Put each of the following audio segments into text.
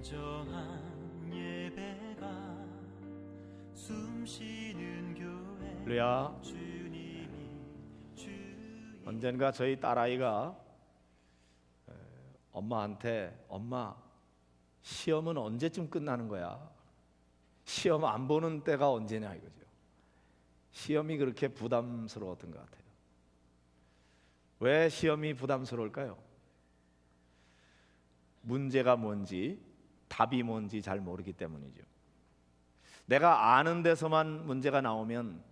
진정한 예배가 숨쉬는 교회 할렐루야. 언젠가 저희 딸아이가 엄마한테 엄마 시험은 언제쯤 끝나는 거야? 시험 안 보는 때가 언제냐 이거죠. 시험이 그렇게 부담스러웠던 것 같아요. 왜 시험이 부담스러울까요? 문제가 뭔지 답이 뭔지 잘 모르기 때문이죠. 내가 아는 데서만 문제가 나오면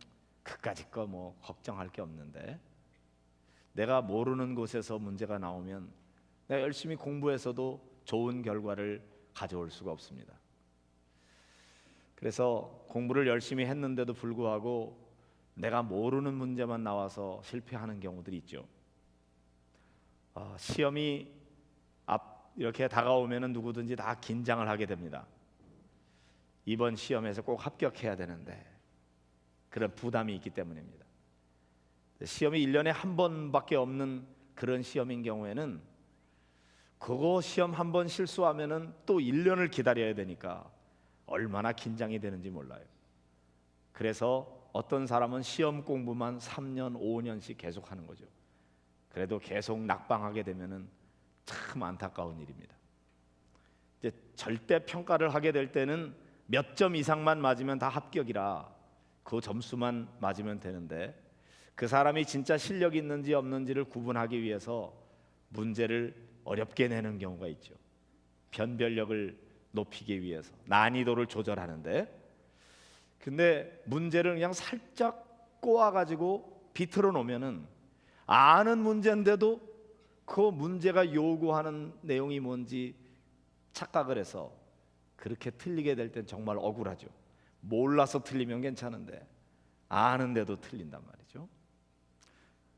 그까짓 거 뭐 걱정할 게 없는데, 내가 모르는 곳에서 문제가 나오면 내가 열심히 공부해서도 좋은 결과를 가져올 수가 없습니다. 그래서 공부를 열심히 했는데도 불구하고 내가 모르는 문제만 나와서 실패하는 경우들이 있죠. 시험이 이렇게 다가오면 누구든지 다 긴장을 하게 됩니다. 이번 시험에서 꼭 합격해야 되는데, 그런 부담이 있기 때문입니다. 시험이 1년에 한 번밖에 없는 그런 시험인 경우에는 그거 시험 한 번 실수하면은 또 1년을 기다려야 되니까 얼마나 긴장이 되는지 몰라요. 그래서 어떤 사람은 시험 공부만 3년, 5년씩 계속 하는 거죠. 그래도 계속 낙방하게 되면은 참 안타까운 일입니다. 이제 절대 평가를 하게 될 때는 몇 점 이상만 맞으면 다 합격이라 그 점수만 맞으면 되는데, 그 사람이 진짜 실력이 있는지 없는지를 구분하기 위해서 문제를 어렵게 내는 경우가 있죠. 변별력을 높이기 위해서 난이도를 조절하는데, 근데 문제를 그냥 살짝 꼬아가지고 비틀어 놓으면은 아는 문제인데도 그 문제가 요구하는 내용이 뭔지 착각을 해서 그렇게 틀리게 될 땐 정말 억울하죠. 몰라서 틀리면 괜찮은데 아는데도 틀린단 말이죠.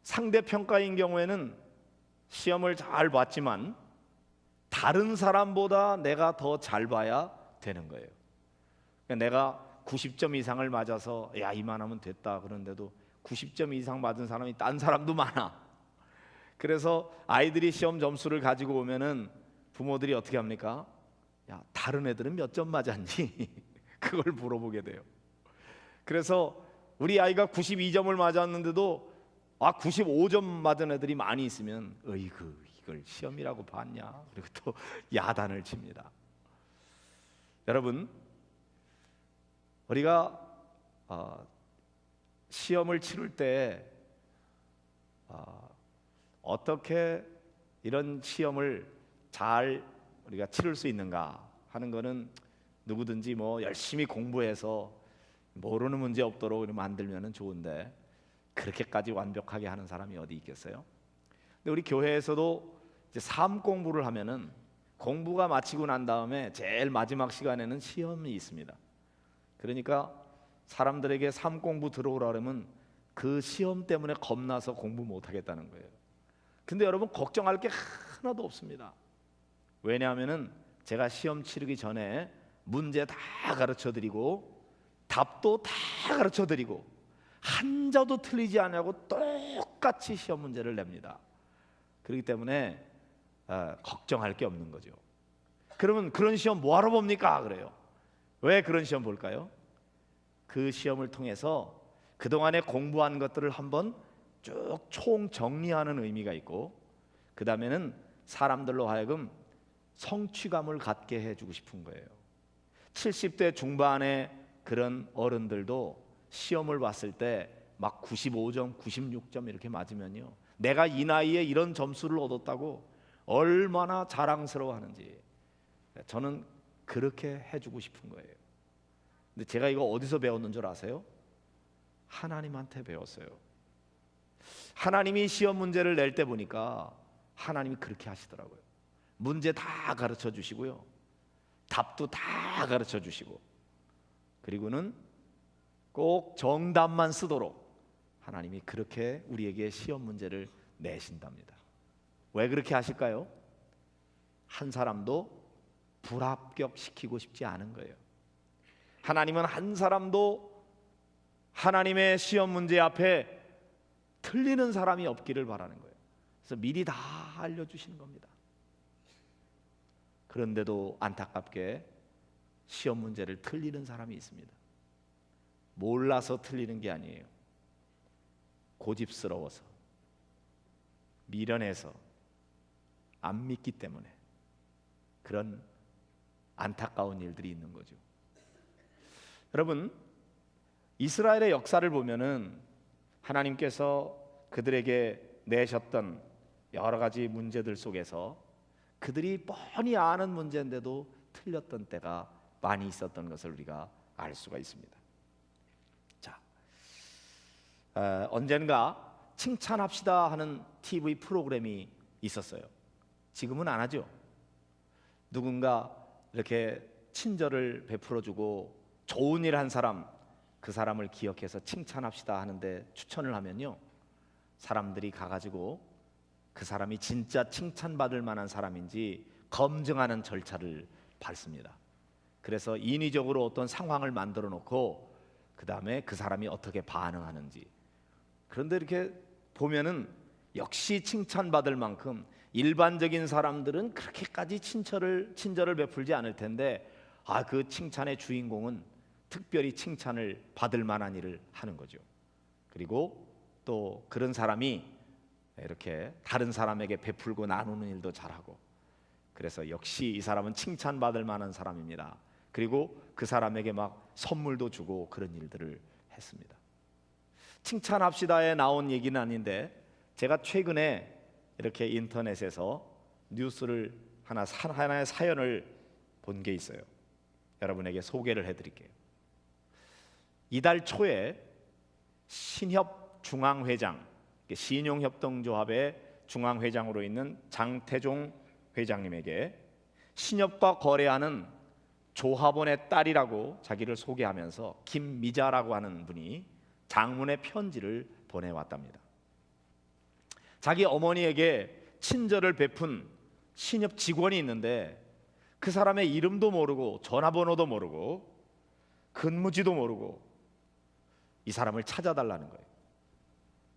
상대평가인 경우에는 시험을 잘 봤지만 다른 사람보다 내가 더 잘 봐야 되는 거예요. 그러니까 내가 90점 이상을 맞아서 야 이만하면 됐다 그런데도 90점 이상 맞은 사람이 딴 사람도 많아. 그래서 아이들이 시험 점수를 가지고 오면은 부모들이 어떻게 합니까? 야 다른 애들은 몇 점 맞았니? 그걸 물어보게 돼요. 그래서 우리 아이가 92점을 맞았는데도 95점 맞은 애들이 많이 있으면 어이구 이걸 시험이라고 봤냐? 그리고 또 야단을 칩니다. 여러분, 우리가 시험을 치를 때 어떻게 이런 시험을 잘 우리가 치를 수 있는가 하는 거는 누구든지 뭐 열심히 공부해서 모르는 문제 없도록 만들면 좋은데, 그렇게까지 완벽하게 하는 사람이 어디 있겠어요? 근데 우리 교회에서도 이제 삶 공부를 하면은 공부가 마치고 난 다음에 제일 마지막 시간에는 시험이 있습니다. 그러니까 사람들에게 삶 공부 들어오라 그러면 그 시험 때문에 겁나서 공부 못 하겠다는 거예요. 근데 여러분 걱정할 게 하나도 없습니다. 왜냐하면은 제가 시험 치르기 전에 문제 다 가르쳐 드리고 답도 다 가르쳐 드리고 한자도 틀리지 않냐고 똑같이 시험 문제를 냅니다. 그렇기 때문에 걱정할 게 없는 거죠. 그러면 그런 시험 뭐하러 봅니까? 그래요. 왜 그런 시험 볼까요? 그 시험을 통해서 그동안에 공부한 것들을 한번 쭉 총정리하는 의미가 있고, 그 다음에는 사람들로 하여금 성취감을 갖게 해주고 싶은 거예요. 70대 중반의 그런 어른들도 시험을 봤을 때 막 95점, 96점 이렇게 맞으면요, 내가 이 나이에 이런 점수를 얻었다고 얼마나 자랑스러워하는지 저는 그렇게 해주고 싶은 거예요. 근데 제가 이거 어디서 배웠는 줄 아세요? 하나님한테 배웠어요. 하나님이 시험 문제를 낼 때 보니까 하나님이 그렇게 하시더라고요. 문제 다 가르쳐 주시고요, 답도 다 가르쳐 주시고, 그리고는 꼭 정답만 쓰도록 하나님이 그렇게 우리에게 시험 문제를 내신답니다. 왜 그렇게 하실까요? 한 사람도 불합격시키고 싶지 않은 거예요. 하나님은 한 사람도 하나님의 시험 문제 앞에 틀리는 사람이 없기를 바라는 거예요. 그래서 미리 다 알려주시는 겁니다. 그런데도 안타깝게 시험 문제를 틀리는 사람이 있습니다. 몰라서 틀리는 게 아니에요. 고집스러워서, 미련해서, 안 믿기 때문에 그런 안타까운 일들이 있는 거죠. 여러분, 이스라엘의 역사를 보면은 하나님께서 그들에게 내셨던 여러 가지 문제들 속에서 그들이 뻔히 아는 문제인데도 틀렸던 때가 많이 있었던 것을 우리가 알 수가 있습니다. 자, 언젠가 칭찬합시다 하는 TV 프로그램이 있었어요. 지금은 안 하죠. 누군가 이렇게 친절을 베풀어주고 좋은 일 한 사람, 그 사람을 기억해서 칭찬합시다 하는데 추천을 하면요, 사람들이 가가지고 그 사람이 진짜 칭찬받을 만한 사람인지 검증하는 절차를 밟습니다. 그래서 인위적으로 어떤 상황을 만들어 놓고 그 다음에 그 사람이 어떻게 반응하는지. 그런데 이렇게 보면은 역시 칭찬받을 만큼 일반적인 사람들은 그렇게까지 친절을 베풀지 않을 텐데, 그 칭찬의 주인공은 특별히 칭찬을 받을 만한 일을 하는 거죠. 그리고 또 그런 사람이 이렇게 다른 사람에게 베풀고 나누는 일도 잘하고, 그래서 역시 이 사람은 칭찬받을 만한 사람입니다. 그리고 그 사람에게 막 선물도 주고 그런 일들을 했습니다. 칭찬합시다에 나온 얘기는 아닌데, 제가 최근에 이렇게 인터넷에서 뉴스를 하나의 사연을 본 게 있어요. 여러분에게 소개를 해드릴게요. 이달 초에 신협 중앙회장, 신용협동조합의 중앙회장으로 있는 장태종 회장님에게 신협과 거래하는 조합원의 딸이라고 자기를 소개하면서 김미자라고 하는 분이 장문의 편지를 보내왔답니다. 자기 어머니에게 친절을 베푼 신협 직원이 있는데 그 사람의 이름도 모르고 전화번호도 모르고 근무지도 모르고 이 사람을 찾아달라는 거예요.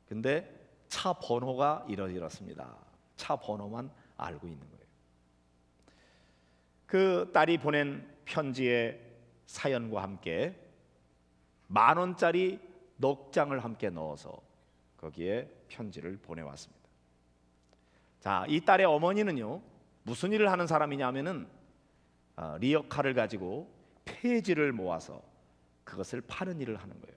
근데 차 번호가 이렇습니다. 차 번호만 알고 있는 거예요. 그 딸이 보낸 편지의 사연과 함께 10,000원짜리 넉 장을 함께 넣어서 거기에 편지를 보내왔습니다. 자, 이 딸의 어머니는요, 무슨 일을 하는 사람이냐면은 리어카를 가지고 폐지를 모아서 그것을 파는 일을 하는 거예요.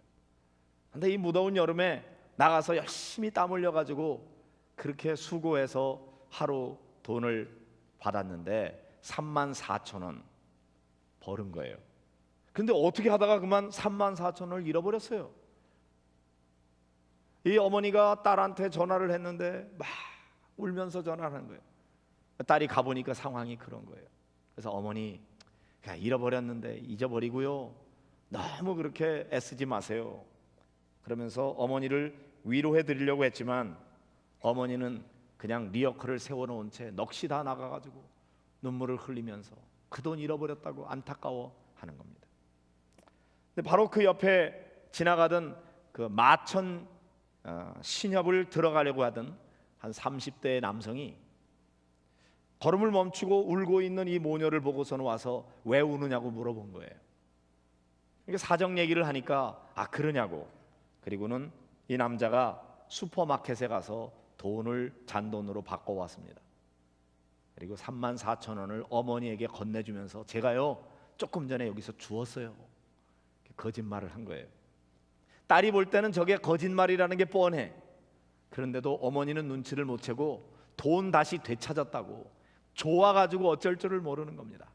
근데 이 무더운 여름에 나가서 열심히 땀 흘려 가지고 그렇게 수고해서 하루 돈을 받았는데 34,000원 벌은 거예요. 근데 어떻게 하다가 그만 34,000원을 잃어버렸어요. 이 어머니가 딸한테 전화를 했는데 막 울면서 전화를 하는 거예요. 딸이 가보니까 상황이 그런 거예요. 그래서 어머니, 그냥 잃어버렸는데 잊어버리고요, 너무 그렇게 애쓰지 마세요. 그러면서 어머니를 위로해 드리려고 했지만 어머니는 그냥 리어커를 세워놓은 채 넋이 다 나가가지고 눈물을 흘리면서 그 돈 잃어버렸다고 안타까워하는 겁니다. 근데 바로 그 옆에 지나가던 그 마천 신협을 들어가려고 하던 한 30대의 남성이 걸음을 멈추고 울고 있는 이 모녀를 보고서는 와서 왜 우느냐고 물어본 거예요. 이게 사정 얘기를 하니까 그러냐고. 그리고는 이 남자가 슈퍼마켓에 가서 돈을 잔돈으로 바꿔왔습니다. 그리고 34,000원을 어머니에게 건네주면서 제가요 조금 전에 여기서 주었어요. 거짓말을 한 거예요. 딸이 볼 때는 저게 거짓말이라는 게 뻔해. 그런데도 어머니는 눈치를 못 채고 돈 다시 되찾았다고 좋아가지고 어쩔 줄을 모르는 겁니다.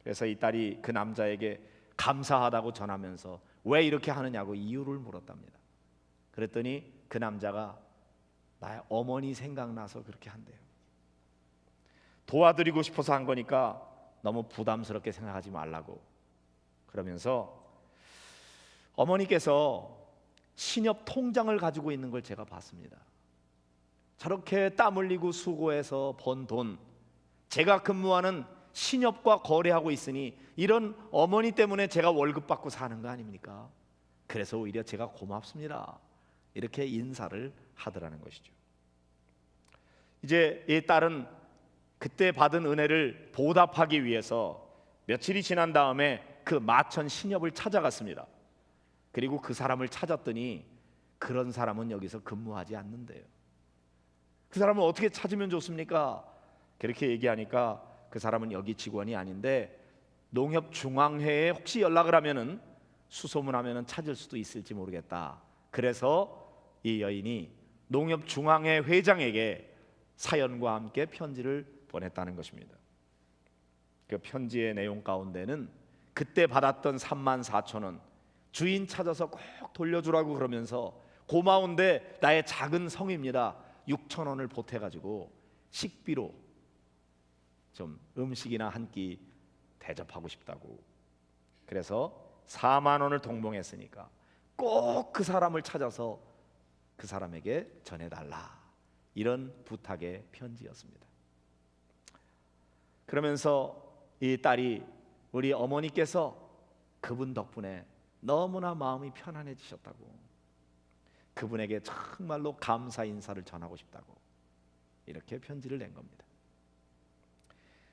그래서 이 딸이 그 남자에게 감사하다고 전하면서 왜 이렇게 하느냐고 이유를 물었답니다. 그랬더니 그 남자가 나의 어머니 생각나서 그렇게 한대요. 도와드리고 싶어서 한 거니까 너무 부담스럽게 생각하지 말라고. 그러면서 어머니께서 신협 통장을 가지고 있는 걸 제가 봤습니다. 저렇게 땀 흘리고 수고해서 번 돈, 제가 근무하는 신협과 거래하고 있으니 이런 어머니 때문에 제가 월급 받고 사는 거 아닙니까? 그래서 오히려 제가 고맙습니다. 이렇게 인사를 하더라는 것이죠. 이제 이 딸은 그때 받은 은혜를 보답하기 위해서 며칠이 지난 다음에 그 마천 신협을 찾아갔습니다. 그리고 그 사람을 찾았더니 그런 사람은 여기서 근무하지 않는데요. 그 사람을 어떻게 찾으면 좋습니까? 그렇게 얘기하니까 그 사람은 여기 직원이 아닌데 농협중앙회에 혹시 연락을 하면은 수소문하면은 찾을 수도 있을지 모르겠다. 그래서 이 여인이 농협중앙회 회장에게 사연과 함께 편지를 보냈다는 것입니다. 그 편지의 내용 가운데는 그때 받았던 34,000원 주인 찾아서 꼭 돌려주라고 그러면서 고마운데 나의 작은 성입니다. 6,000원을 보태가지고 식비로 좀 음식이나 한 끼 대접하고 싶다고. 그래서 4만 원을 동봉했으니까 꼭 그 사람을 찾아서 그 사람에게 전해달라. 이런 부탁의 편지였습니다. 그러면서 이 딸이 우리 어머니께서 그분 덕분에 너무나 마음이 편안해지셨다고, 그분에게 정말로 감사 인사를 전하고 싶다고 이렇게 편지를 낸 겁니다.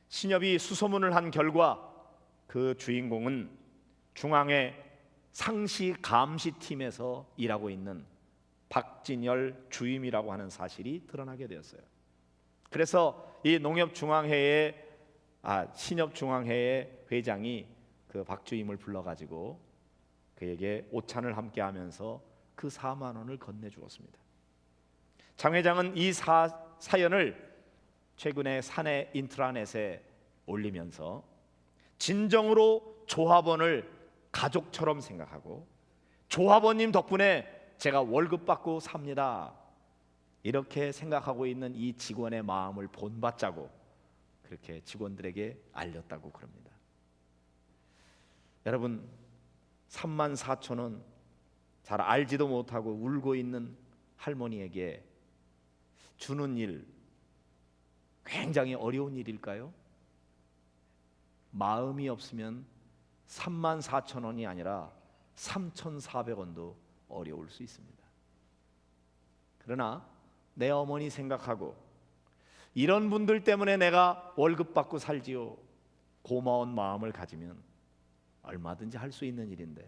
신협이 수소문을 한 결과 그 주인공은 중앙회 상시 감시팀에서 일하고 있는 박진열 주임이라고 하는 사실이 드러나게 되었어요. 그래서 이 농협중앙회의 신협중앙회의 회장이 그 박주임을 불러가지고 그에게 오찬을 함께하면서 그 4만 원을 건네주었습니다. 장 회장은 이 사연을 최근에 사내 인트라넷에 올리면서 진정으로 조합원을 가족처럼 생각하고 조합원님 덕분에 제가 월급 받고 삽니다. 이렇게 생각하고 있는 이 직원의 마음을 본받자고 그렇게 직원들에게 알렸다고 그럽니다. 여러분, 34,000원 잘 알지도 못하고 울고 있는 할머니에게 주는 일 굉장히 어려운 일일까요? 마음이 없으면 34,000원이 아니라 3,400원도 어려울 수 있습니다. 그러나 내 어머니 생각하고 이런 분들 때문에 내가 월급 받고 살지요, 고마운 마음을 가지면 얼마든지 할 수 있는 일인데,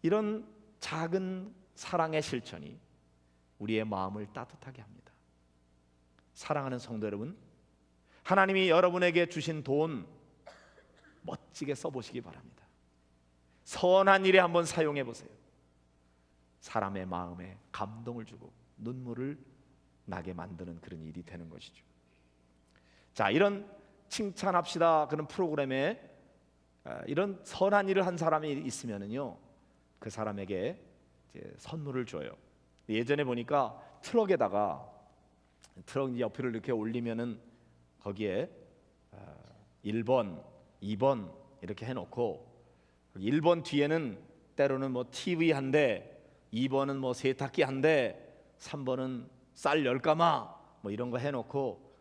이런 작은 사랑의 실천이 우리의 마음을 따뜻하게 합니다. 사랑하는 성도 여러분, 하나님이 여러분에게 주신 돈 멋지게 써보시기 바랍니다. 선한 일에 한번 사용해 보세요. 사람의 마음에 감동을 주고 눈물을 나게 만드는 그런 일이 되는 것이죠. 자, 이런 칭찬합시다 그런 프로그램에 이런 선한 일을 한 사람이 있으면은요, 그 사람에게 이제 선물을 줘요. 예전에 보니까 트럭에다가 트럭 옆을 이렇게 올리면은 거기에 1번, 2번 이렇게 해놓고 1번 뒤에는 때로는 뭐 TV 한 대, 2번은 뭐 세탁기 한 대, 3번은 쌀 10가마 뭐 이런 거 해놓고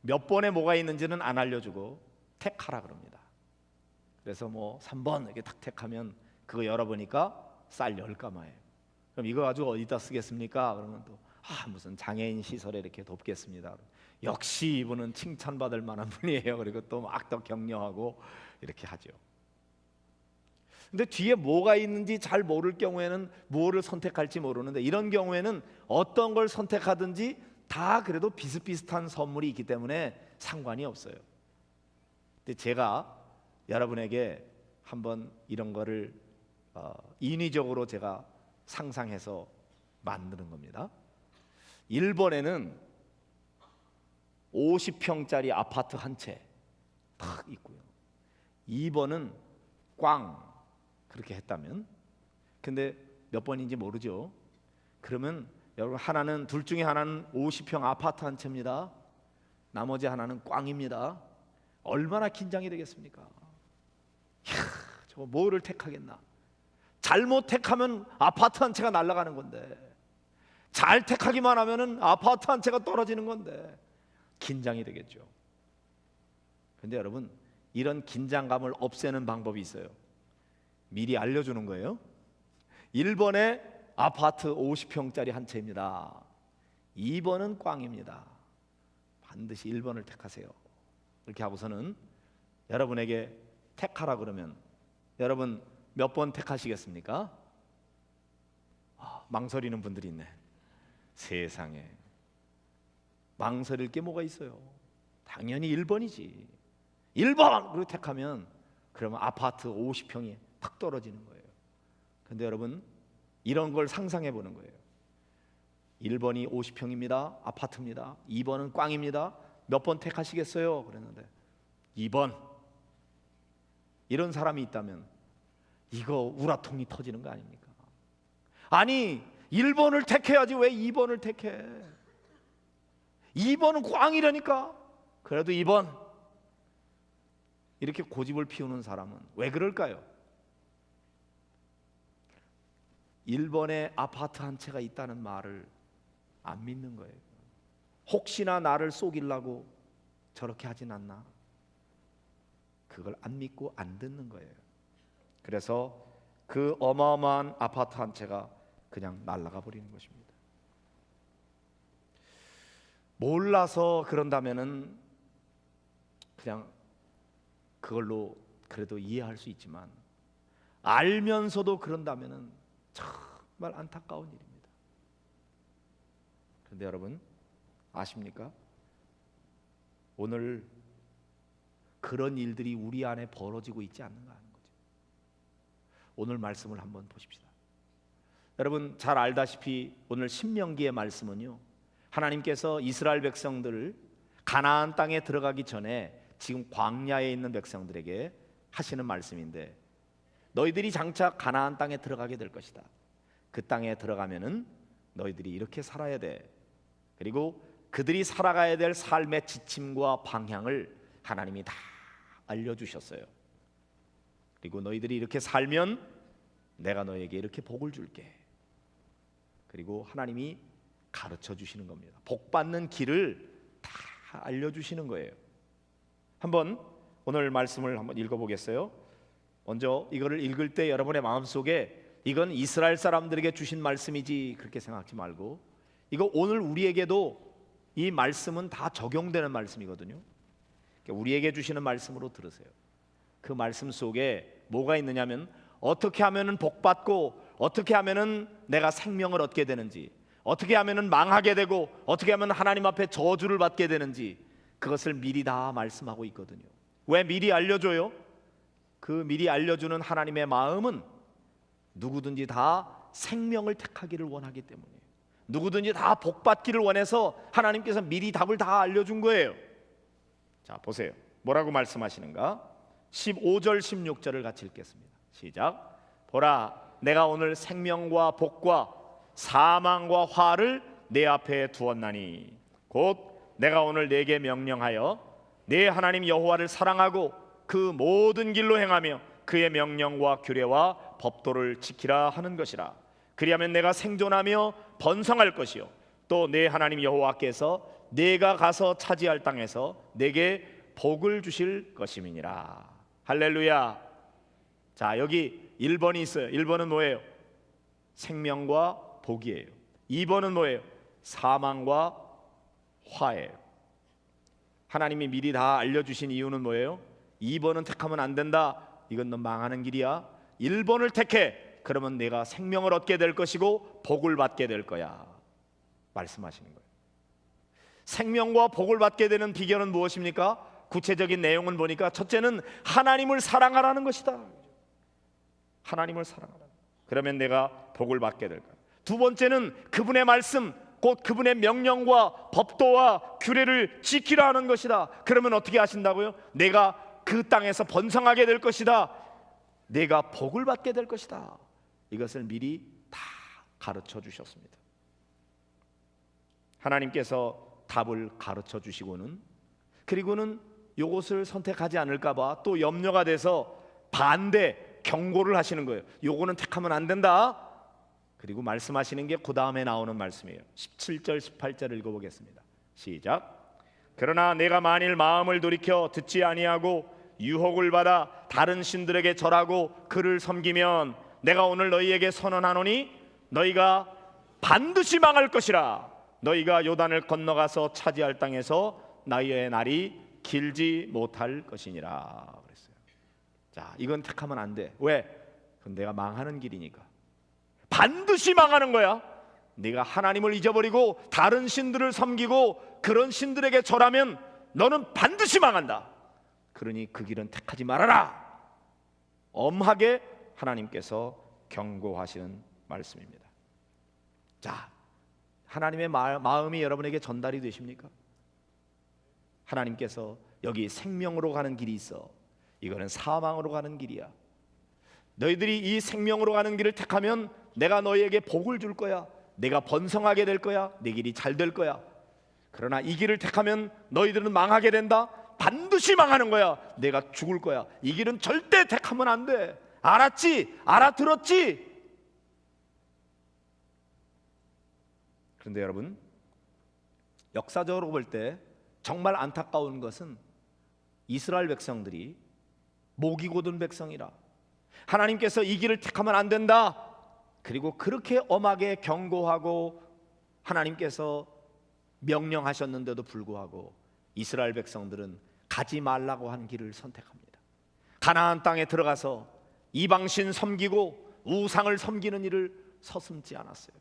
몇 번에 뭐가 있는지는 안 알려주고 택하라 그럽니다. 그래서 뭐 3번 이렇게 탁 택하면 그거 열어보니까 쌀 10가마예요. 그럼 이거 가지고 어디다 쓰겠습니까? 그러면 또 무슨 장애인 시설에 이렇게 돕겠습니다. 역시 이분은 칭찬받을 만한 분이에요. 그리고 또 막 더 격려하고 이렇게 하죠. 근데 뒤에 뭐가 있는지 잘 모를 경우에는 뭐를 선택할지 모르는데, 이런 경우에는 어떤 걸 선택하든지 다 그래도 비슷비슷한 선물이 있기 때문에 상관이 없어요. 근데 제가 여러분에게 한번 이런 거를 인위적으로 제가 상상해서 만드는 겁니다. 1번에는 50평짜리 아파트 한 채 딱 있고요. 2번은 꽝 그렇게 했다면, 근데 몇 번인지 모르죠. 그러면 여러분, 하나는, 둘 중에 하나는 50평 아파트 한 채입니다. 나머지 하나는 꽝입니다. 얼마나 긴장이 되겠습니까? 저거 뭐를 택하겠나? 잘못 택하면 아파트 한 채가 날아가는 건데, 잘 택하기만 하면은 아파트 한 채가 떨어지는 건데 긴장이 되겠죠. 근데 여러분, 이런 긴장감을 없애는 방법이 있어요. 미리 알려주는 거예요. 1번에 아파트 50평짜리 한 채입니다. 2번은 꽝입니다. 반드시 1번을 택하세요. 이렇게 하고서는 여러분에게 택하라 그러면 여러분 몇 번 택하시겠습니까? 망설이는 분들이 있네. 세상에 망설일 게 뭐가 있어요? 당연히 1번이지. 1번! 그리고 택하면 그러면 아파트 50평이 탁 떨어지는 거예요. 근데 여러분 이런 걸 상상해 보는 거예요. 1번이 50평입니다. 아파트입니다. 2번은 꽝입니다. 몇 번 택하시겠어요? 그랬는데 2번. 이런 사람이 있다면 이거 우라통이 터지는 거 아닙니까? 아니 1번을 택해야지 왜 2번을 택해? 2번은 꽝이라니까. 그래도 2번. 이렇게 고집을 피우는 사람은 왜 그럴까요? 1번에 아파트 한 채가 있다는 말을 안 믿는 거예요. 혹시나 나를 속이려고 저렇게 하진 않나? 그걸 안 믿고 안 듣는 거예요. 그래서 그 어마어마한 아파트 한 채가 그냥 날아가 버리는 것입니다. 몰라서 그런다면은 그냥 그걸로 그래도 이해할 수 있지만 알면서도 그런다면은 정말 안타까운 일입니다. 그런데 여러분 아십니까? 오늘 그런 일들이 우리 안에 벌어지고 있지 않는가 하는 거죠. 오늘 말씀을 한번 보십시다. 여러분 잘 알다시피 오늘 신명기의 말씀은요, 하나님께서 이스라엘 백성들을 가나안 땅에 들어가기 전에 지금 광야에 있는 백성들에게 하시는 말씀인데, 너희들이 장차 가나안 땅에 들어가게 될 것이다. 그 땅에 들어가면은 너희들이 이렇게 살아야 돼. 그리고 그들이 살아가야 될 삶의 지침과 방향을 하나님이 다 알려주셨어요. 그리고 너희들이 이렇게 살면 내가 너에게 이렇게 복을 줄게. 그리고 하나님이 가르쳐 주시는 겁니다. 복 받는 길을 다 알려주시는 거예요. 한번 오늘 말씀을 한번 읽어보겠어요. 먼저 이거를 읽을 때 여러분의 마음속에 이건 이스라엘 사람들에게 주신 말씀이지 그렇게 생각하지 말고, 이거 오늘 우리에게도 이 말씀은 다 적용되는 말씀이거든요. 우리에게 주시는 말씀으로 들으세요. 그 말씀 속에 뭐가 있느냐면 어떻게 하면은 복 받고 어떻게 하면은 내가 생명을 얻게 되는지, 어떻게 하면은 망하게 되고 어떻게 하면 하나님 앞에 저주를 받게 되는지, 그것을 미리 다 말씀하고 있거든요. 왜 미리 알려줘요? 그 미리 알려주는 하나님의 마음은 누구든지 다 생명을 택하기를 원하기 때문이에요. 누구든지 다 복 받기를 원해서 하나님께서 미리 답을 다 알려준 거예요. 자, 보세요. 뭐라고 말씀하시는가? 15절 16절을 같이 읽겠습니다. 시작. 보라, 내가 오늘 생명과 복과 사망과 화를 내 앞에 두었나니 곧 내가 오늘 네게 명령하여 네 하나님 여호와를 사랑하고 그 모든 길로 행하며 그의 명령과 규례와 법도를 지키라 하는 것이라. 그리하면 내가 생존하며 번성할 것이요 또 내 하나님 여호와께서 내가 가서 차지할 땅에서 내게 복을 주실 것임이니라. 할렐루야. 자, 여기 1번이 있어요. 1번은 뭐예요? 생명과 복이에요. 2번은 뭐예요? 사망과 화예요. 하나님이 미리 다 알려주신 이유는 뭐예요? 2번은 택하면 안 된다, 이건 너 망하는 길이야. 1번을 택해, 그러면 내가 생명을 얻게 될 것이고 복을 받게 될 거야 말씀하시는 거예요. 생명과 복을 받게 되는 비결은 무엇입니까? 구체적인 내용은 보니까 첫째는 하나님을 사랑하라는 것이다. 하나님을 사랑하라. 그러면 내가 복을 받게 될 거야. 두 번째는 그분의 말씀, 곧 그분의 명령과 법도와 규례를 지키라 하는 것이다. 그러면 어떻게 하신다고요? 내가 그 땅에서 번성하게 될 것이다. 내가 복을 받게 될 것이다. 이것을 미리 다 가르쳐 주셨습니다. 하나님께서 답을 가르쳐 주시고는, 그리고는 요것을 선택하지 않을까 봐 또 염려가 돼서 반대 경고를 하시는 거예요. 요거는 택하면 안 된다. 그리고 말씀하시는 게 그 다음에 나오는 말씀이에요. 17절 18절을 읽어보겠습니다. 시작. 그러나 내가 만일 마음을 돌이켜 듣지 아니하고 유혹을 받아 다른 신들에게 절하고 그를 섬기면 내가 오늘 너희에게 선언하노니 너희가 반드시 망할 것이라. 너희가 요단을 건너가서 차지할 땅에서 너희의 날이 길지 못할 것이니라 그랬어요. 자, 이건 택하면 안 돼. 왜? 그건 내가 망하는 길이니까. 반드시 망하는 거야. 네가 하나님을 잊어버리고 다른 신들을 섬기고 그런 신들에게 절하면 너는 반드시 망한다. 그러니 그 길은 택하지 말아라. 엄하게 하나님께서 경고하시는 말씀입니다. 자, 하나님의 마음이 여러분에게 전달이 되십니까? 하나님께서 여기 생명으로 가는 길이 있어. 이거는 사망으로 가는 길이야. 너희들이 이 생명으로 가는 길을 택하면 내가 너희에게 복을 줄 거야. 내가 번성하게 될 거야. 내 길이 잘 될 거야. 그러나 이 길을 택하면 너희들은 망하게 된다. 반드시 망하는 거야. 내가 죽을 거야. 이 길은 절대 택하면 안 돼. 알았지? 알아들었지? 그런데 여러분, 역사적으로 볼 때 정말 안타까운 것은 이스라엘 백성들이 목이 곧은 백성이라 하나님께서 이 길을 택하면 안 된다. 그리고 그렇게 엄하게 경고하고 하나님께서 명령하셨는데도 불구하고 이스라엘 백성들은 가지 말라고 한 길을 선택합니다. 가나안 땅에 들어가서 이방신 섬기고 우상을 섬기는 일을 서슴지 않았어요.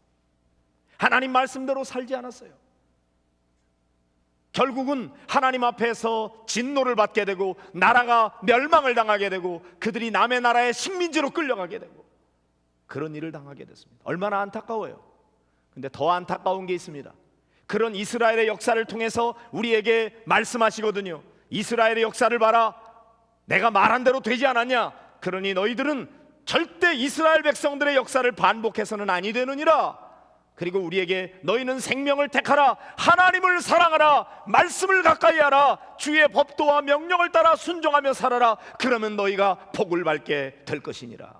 하나님 말씀대로 살지 않았어요. 결국은 하나님 앞에서 진노를 받게 되고 나라가 멸망을 당하게 되고 그들이 남의 나라의 식민지로 끌려가게 되고 그런 일을 당하게 됐습니다. 얼마나 안타까워요. 근데 더 안타까운 게 있습니다. 그런 이스라엘의 역사를 통해서 우리에게 말씀하시거든요. 이스라엘의 역사를 봐라. 내가 말한 대로 되지 않았냐? 그러니 너희들은 절대 이스라엘 백성들의 역사를 반복해서는 아니 되느니라. 그리고 우리에게 너희는 생명을 택하라. 하나님을 사랑하라. 말씀을 가까이 하라. 주의 법도와 명령을 따라 순종하며 살아라. 그러면 너희가 복을 받게 될 것이니라.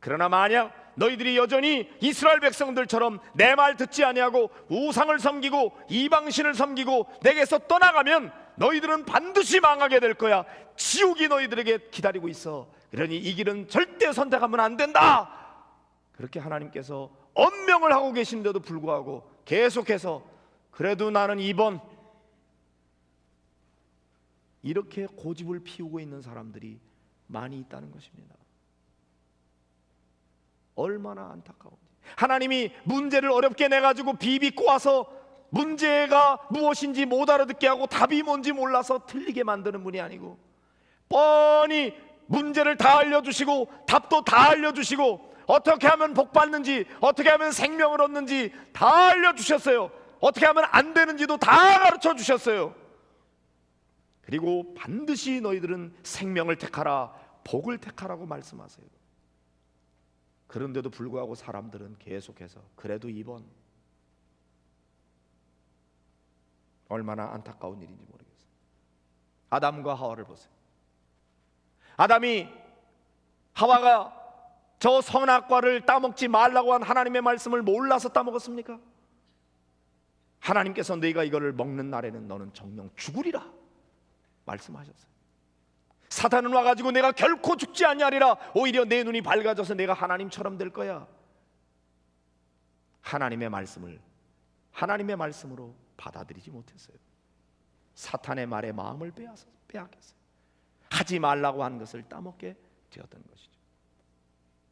그러나 만약 너희들이 여전히 이스라엘 백성들처럼 내 말 듣지 아니하고 우상을 섬기고 이방신을 섬기고 내게서 떠나가면 너희들은 반드시 망하게 될 거야. 지옥이 너희들에게 기다리고 있어. 그러니 이 길은 절대 선택하면 안 된다. 그렇게 하나님께서 엄명을 하고 계신데도 불구하고 계속해서 그래도 나는 2번 이렇게 고집을 피우고 있는 사람들이 많이 있다는 것입니다. 얼마나 안타까운지. 하나님이 문제를 어렵게 내가지고 비비 꼬아서 문제가 무엇인지 못 알아듣게 하고 답이 뭔지 몰라서 틀리게 만드는 분이 아니고 뻔히 문제를 다 알려주시고 답도 다 알려주시고 어떻게 하면 복 받는지 어떻게 하면 생명을 얻는지 다 알려주셨어요. 어떻게 하면 안 되는지도 다 가르쳐 주셨어요. 그리고 반드시 너희들은 생명을 택하라 복을 택하라고 말씀하세요. 그런데도 불구하고 사람들은 계속해서 그래도 2번. 얼마나 안타까운 일인지 모르겠어요. 아담과 하와를 보세요. 아담이 하와가 저 선악과를 따먹지 말라고 한 하나님의 말씀을 몰라서 따먹었습니까? 하나님께서 너희가 이거를 먹는 날에는 너는 정녕 죽으리라 말씀하셨어요. 사탄은 와가지고 내가 결코 죽지 아니하리라. 오히려 내 눈이 밝아져서 내가 하나님처럼 될 거야. 하나님의 말씀을 하나님의 말씀으로 받아들이지 못했어요. 사탄의 말에 마음을 빼앗겼어요. 하지 말라고 한 것을 따먹게 되었던 것이죠.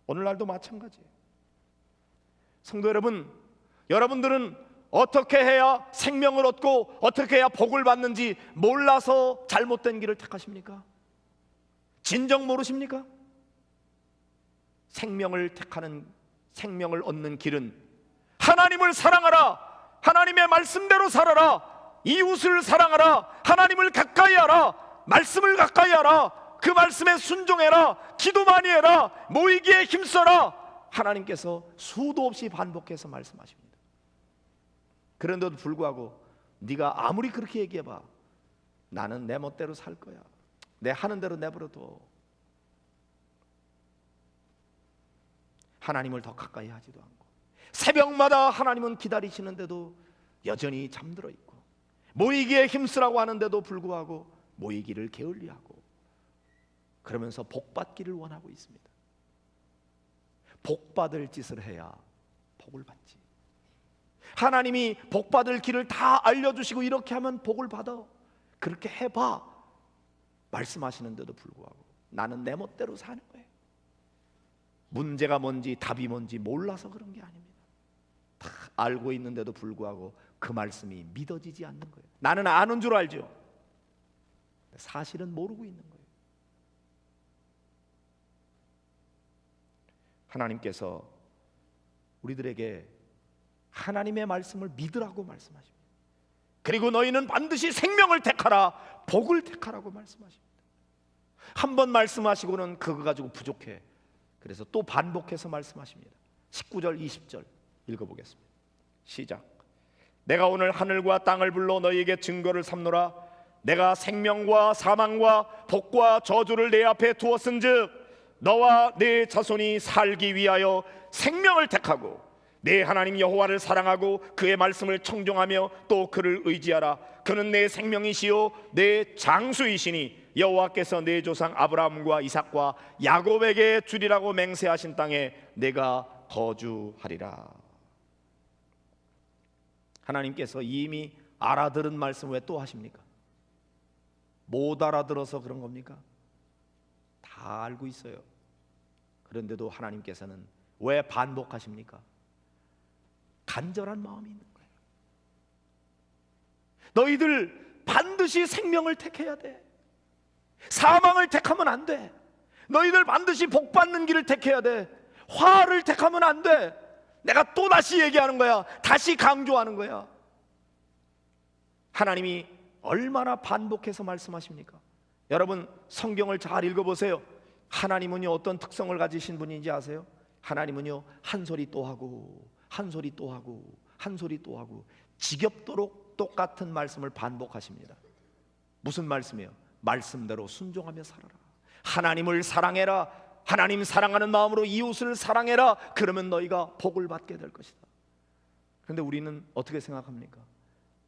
오늘날도 마찬가지예요. 성도 여러분, 여러분들은 어떻게 해야 생명을 얻고 어떻게 해야 복을 받는지 몰라서 잘못된 길을 택하십니까? 진정 모르십니까? 생명을 택하는, 생명을 얻는 길은 하나님을 사랑하라. 하나님의 말씀대로 살아라. 이웃을 사랑하라. 하나님을 가까이 하라. 말씀을 가까이 하라. 그 말씀에 순종해라. 기도 많이 해라. 모이기에 힘써라. 하나님께서 수도 없이 반복해서 말씀하십니다. 그런데도 불구하고 네가 아무리 그렇게 얘기해봐, 나는 내 멋대로 살 거야. 내 하는 대로 내버려둬. 하나님을 더 가까이 하지도 않고 새벽마다 하나님은 기다리시는데도 여전히 잠들어 있고 모이기에 힘쓰라고 하는데도 불구하고 모이기를 게을리하고 그러면서 복받기를 원하고 있습니다. 복받을 짓을 해야 복을 받지. 하나님이 복받을 길을 다 알려주시고 이렇게 하면 복을 받아. 그렇게 해봐 말씀하시는데도 불구하고 나는 내 멋대로 사는 거예요. 문제가 뭔지 답이 뭔지 몰라서 그런 게 아닙니다. 다 알고 있는데도 불구하고 그 말씀이 믿어지지 않는 거예요. 나는 아는 줄 알죠. 사실은 모르고 있는 거예요. 하나님께서 우리들에게 하나님의 말씀을 믿으라고 말씀하십니다. 그리고 너희는 반드시 생명을 택하라, 복을 택하라고 말씀하십니다. 한 번 말씀하시고는 그거 가지고 부족해. 그래서 또 반복해서 말씀하십니다. 19절 20절 읽어보겠습니다. 시작. 내가 오늘 하늘과 땅을 불러 너희에게 증거를 삼노라. 내가 생명과 사망과 복과 저주를 내 앞에 두었은즉 너와 네 자손이 살기 위하여 생명을 택하고 내 하나님 여호와를 사랑하고 그의 말씀을 청종하며 또 그를 의지하라. 그는 내 생명이시요 내 장수이시니 여호와께서 내 조상 아브라함과 이삭과 야곱에게 주리라고 맹세하신 땅에 내가 거주하리라. 하나님께서 이미 알아들은 말씀 왜 또 하십니까? 못 알아들어서 그런 겁니까? 다 알고 있어요. 그런데도 하나님께서는 왜 반복하십니까? 간절한 마음이 있는 거예요. 너희들 반드시 생명을 택해야 돼. 사망을 택하면 안 돼. 너희들 반드시 복 받는 길을 택해야 돼. 화를 택하면 안 돼. 내가 또 다시 얘기하는 거야. 다시 강조하는 거야. 하나님이 얼마나 반복해서 말씀하십니까? 여러분 성경을 잘 읽어보세요. 하나님은요 어떤 특성을 가지신 분인지 아세요? 하나님은요 한 소리 또 하고 한 소리 또 하고 한 소리 또 하고 지겹도록 똑같은 말씀을 반복하십니다. 무슨 말씀이에요? 말씀대로 순종하며 살아라. 하나님을 사랑해라. 하나님 사랑하는 마음으로 이웃을 사랑해라. 그러면 너희가 복을 받게 될 것이다. 그런데 우리는 어떻게 생각합니까?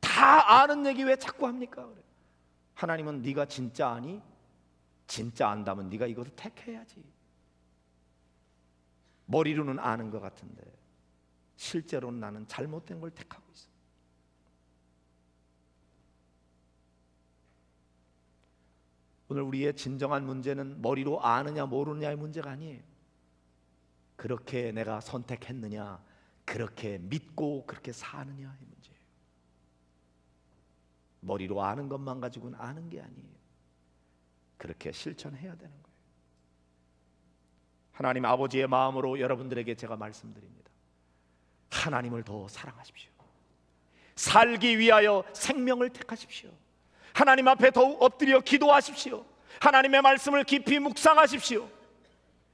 다 아는 얘기 왜 자꾸 합니까? 하나님은 네가 진짜 아니? 진짜 안다면 네가 이것을 택해야지. 머리로는 아는 것 같은데 실제로는 나는 잘못된 걸 택하고 있어. 오늘 우리의 진정한 문제는 머리로 아느냐 모르느냐의 문제가 아니에요. 그렇게 내가 선택했느냐, 그렇게 믿고 그렇게 사느냐의 문제예요. 머리로 아는 것만 가지고는 아는 게 아니에요. 그렇게 실천해야 되는 거예요. 하나님 아버지의 마음으로 여러분들에게 제가 말씀드립니다. 하나님을 더 사랑하십시오. 살기 위하여 생명을 택하십시오. 하나님 앞에 더욱 엎드려 기도하십시오. 하나님의 말씀을 깊이 묵상하십시오.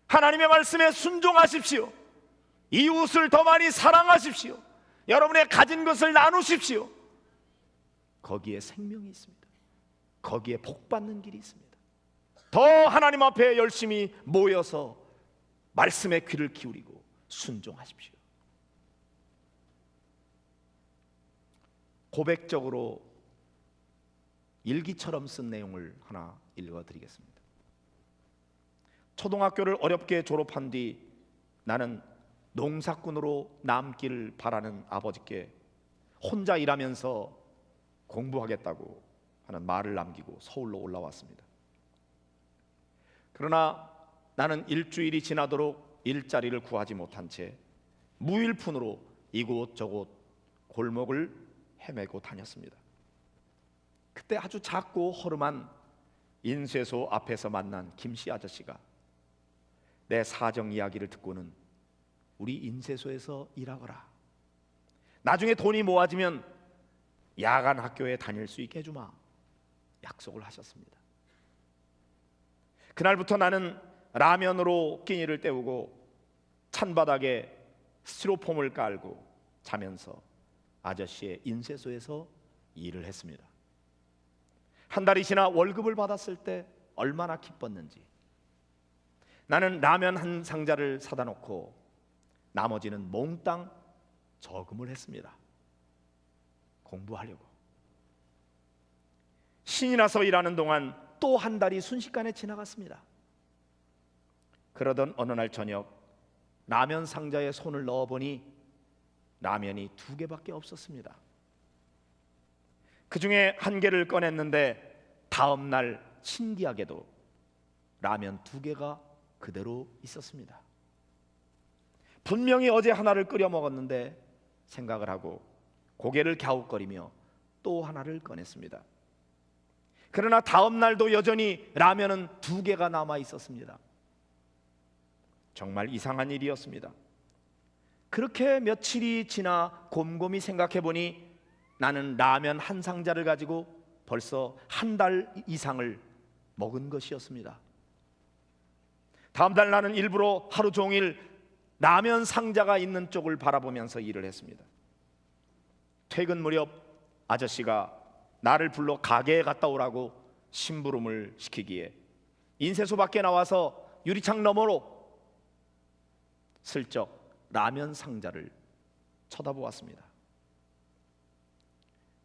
하나님의 말씀에 순종하십시오. 이웃을 더 많이 사랑하십시오. 여러분의 가진 것을 나누십시오. 거기에 생명이 있습니다. 거기에 복 받는 길이 있습니다. 더 하나님 앞에 열심히 모여서 말씀에 귀를 기울이고 순종하십시오. 고백적으로 일기처럼 쓴 내용을 하나 읽어드리겠습니다. 초등학교를 어렵게 졸업한 뒤 나는 농사꾼으로 남기를 바라는 아버지께 혼자 일하면서 공부하겠다고 하는 말을 남기고 서울로 올라왔습니다. 그러나 나는 일주일이 지나도록 일자리를 구하지 못한 채 무일푼으로 이곳저곳 골목을 헤매고 다녔습니다. 그때 아주 작고 허름한 인쇄소 앞에서 만난 김씨 아저씨가 내 사정 이야기를 듣고는 우리 인쇄소에서 일하거라. 나중에 돈이 모아지면 야간 학교에 다닐 수 있게 해주마. 약속을 하셨습니다. 그날부터 나는 라면으로 끼니를 때우고 찬바닥에 스티로폼을 깔고 자면서 아저씨의 인쇄소에서 일을 했습니다. 한 달이 지나 월급을 받았을 때 얼마나 기뻤는지. 나는 라면 한 상자를 사다 놓고 나머지는 몽땅 저금을 했습니다. 공부하려고. 신이 나서 일하는 동안 또 한 달이 순식간에 지나갔습니다. 그러던 어느 날 저녁 라면 상자에 손을 넣어보니 라면이 2개밖에 없었습니다. 그 중에 한 개를 꺼냈는데 다음 날 신기하게도 라면 2개가 그대로 있었습니다. 분명히 어제 하나를 끓여 먹었는데 생각을 하고 고개를 갸웃거리며 또 하나를 꺼냈습니다. 그러나 다음 날도 여전히 라면은 2개가 남아 있었습니다. 정말 이상한 일이었습니다. 그렇게 며칠이 지나 곰곰이 생각해 보니 나는 라면 한 상자를 가지고 벌써 1달 이상을 먹은 것이었습니다. 다음 날 나는 일부러 하루 종일 라면 상자가 있는 쪽을 바라보면서 일을 했습니다. 퇴근 무렵 아저씨가 나를 불러 가게에 갔다 오라고 심부름을 시키기에 인쇄소 밖에 나와서 유리창 너머로 슬쩍 라면 상자를 쳐다보았습니다.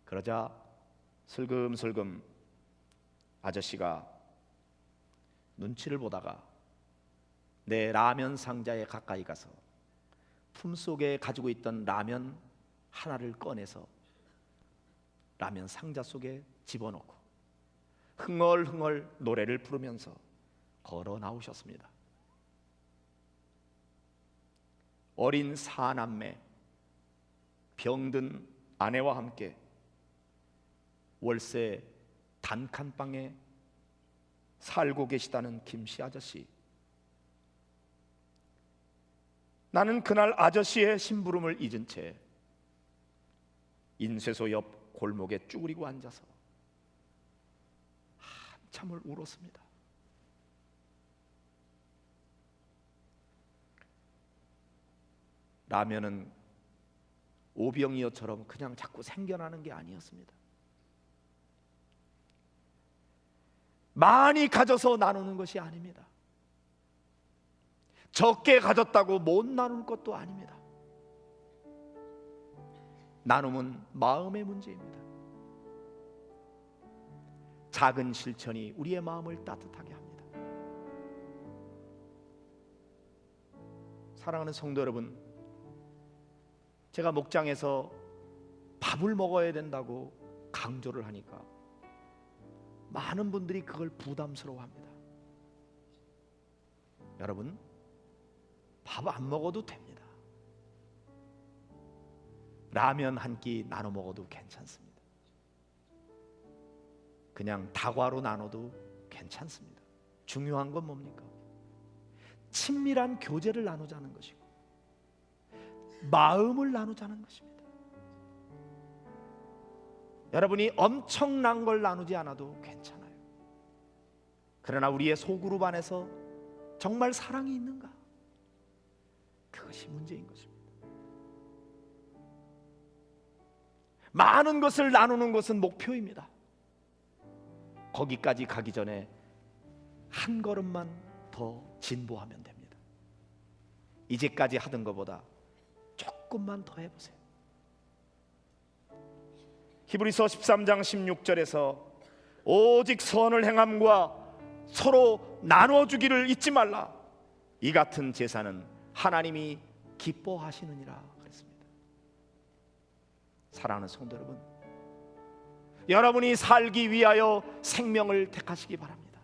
그러자 슬금슬금 아저씨가 눈치를 보다가 내 라면 상자에 가까이 가서 품속에 가지고 있던 라면 하나를 꺼내서 라면 상자 속에 집어넣고 흥얼흥얼 노래를 부르면서 걸어 나오셨습니다. 어린 4남매, 병든 아내와 함께 월세 단칸방에 살고 계시다는 김씨 아저씨. 나는 그날 아저씨의 심부름을 잊은 채 인쇄소 옆 골목에 쭈그리고 앉아서 한참을 울었습니다. 라면은 오병이어처럼 그냥 자꾸 생겨나는 게 아니었습니다. 많이 가져서 나누는 것이 아닙니다. 적게 가졌다고 못 나눌 것도 아닙니다. 나눔은 마음의 문제입니다. 작은 실천이 우리의 마음을 따뜻하게 합니다. 사랑하는 성도 여러분, 제가 목장에서 밥을 먹어야 된다고 강조를 하니까 많은 분들이 그걸 부담스러워합니다. 여러분, 밥 안 먹어도 됩니다. 라면 한 끼 나눠 먹어도 괜찮습니다. 그냥 다과로 나눠도 괜찮습니다. 중요한 건 뭡니까? 친밀한 교제를 나누자는 것이고 마음을 나누자는 것입니다. 여러분이 엄청난 걸 나누지 않아도 괜찮아요. 그러나 우리의 소그룹 안에서 정말 사랑이 있는가? 그것이 문제인 것입니다. 많은 것을 나누는 것은 목표입니다. 거기까지 가기 전에 한 걸음만 더 진보하면 됩니다. 이제까지 하던 것보다 조금만 더 해보세요. 히브리서 13장 16절에서 오직 선을 행함과 서로 나눠주기를 잊지 말라. 이 같은 제사는 하나님이 기뻐하시느니라 그랬습니다. 사랑하는 성도 여러분, 여러분이 살기 위하여 생명을 택하시기 바랍니다.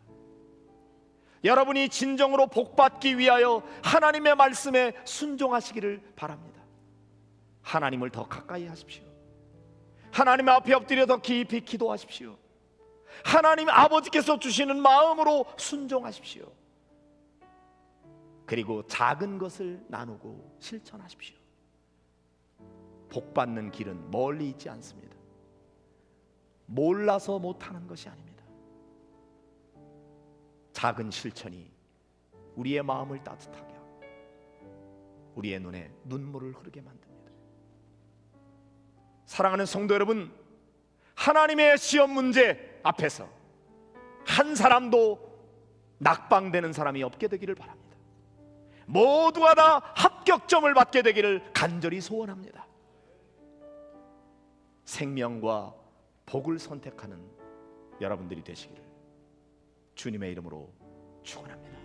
여러분이 진정으로 복받기 위하여 하나님의 말씀에 순종하시기를 바랍니다. 하나님을 더 가까이 하십시오. 하나님 앞에 엎드려 더 깊이 기도하십시오. 하나님 아버지께서 주시는 마음으로 순종하십시오. 그리고 작은 것을 나누고 실천하십시오. 복받는 길은 멀리 있지 않습니다. 몰라서 못하는 것이 아닙니다. 작은 실천이 우리의 마음을 따뜻하게 하고 우리의 눈에 눈물을 흐르게 만듭니다. 사랑하는 성도 여러분, 하나님의 시험 문제 앞에서 한 사람도 낙방되는 사람이 없게 되기를 바랍니다. 모두가 다 합격점을 받게 되기를 간절히 소원합니다. 생명과 복을 선택하는 여러분들이 되시기를 주님의 이름으로 축원합니다.